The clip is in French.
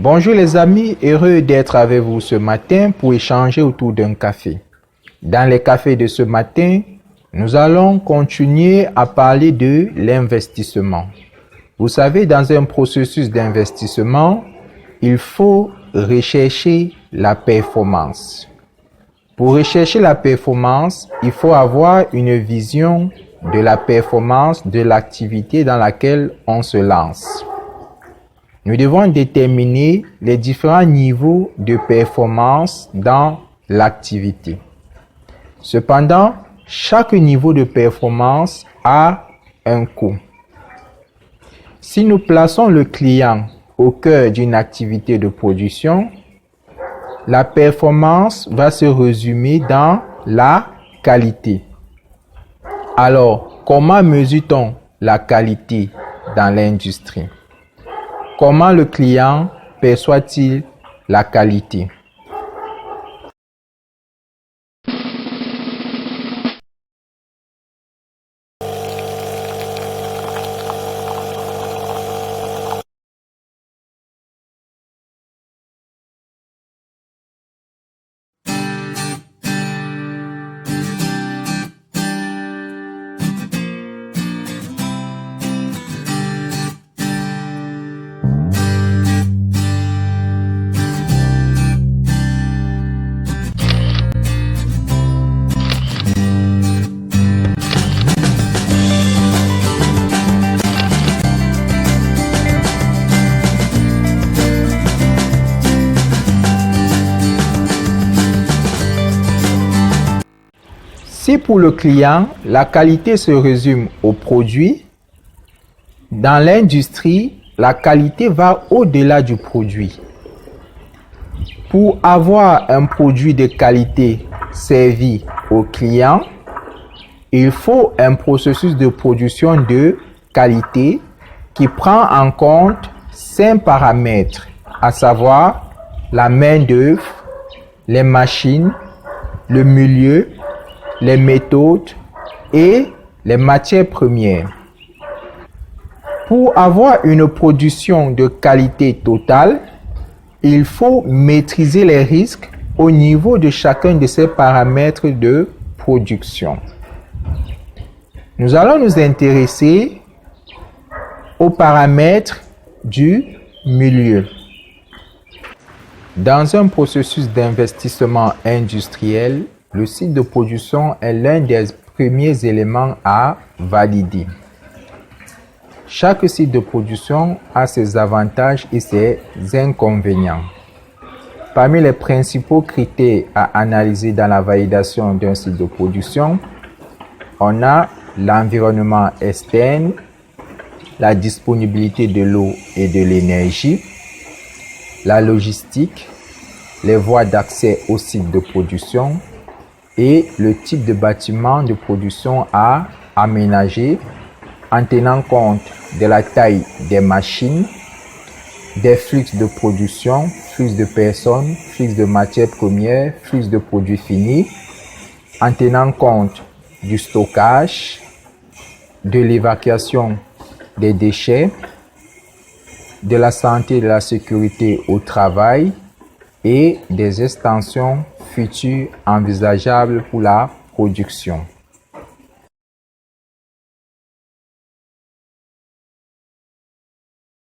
Bonjour les amis, heureux d'être avec vous ce matin pour échanger autour d'un café. Dans les cafés de ce matin, nous allons continuer à parler de l'investissement. Vous savez, dans un processus d'investissement, il faut rechercher la performance. Pour rechercher la performance, il faut avoir une vision de la performance de l'activité dans laquelle on se lance. Nous devons déterminer les différents niveaux de performance dans l'activité. Cependant, chaque niveau de performance a un coût. Si nous plaçons le client au cœur d'une activité de production, la performance va se résumer dans la qualité. Alors, comment mesure-t-on la qualité dans l'industrie? Comment le client perçoit-il la qualité? Si pour le client, la qualité se résume au produit, dans l'industrie, la qualité va au-delà du produit. Pour avoir un produit de qualité servi au client, il faut un processus de production de qualité qui prend en compte 5 paramètres, à savoir la main-d'œuvre, les machines, le milieu, les méthodes et les matières premières. Pour avoir une production de qualité totale, il faut maîtriser les risques au niveau de chacun de ces paramètres de production. Nous allons nous intéresser aux paramètres du milieu. Dans un processus d'investissement industriel, le site de production est l'un des premiers éléments à valider. Chaque site de production a ses avantages et ses inconvénients. Parmi les principaux critères à analyser dans la validation d'un site de production, on a l'environnement externe, la disponibilité de l'eau et de l'énergie, la logistique, les voies d'accès au site de production, et le type de bâtiment de production à aménager en tenant compte de la taille des machines, des flux de production, flux de personnes, flux de matières premières, flux de produits finis, en tenant compte du stockage, de l'évacuation des déchets, de la santé et de la sécurité au travail et des extensions futures envisageables pour la production.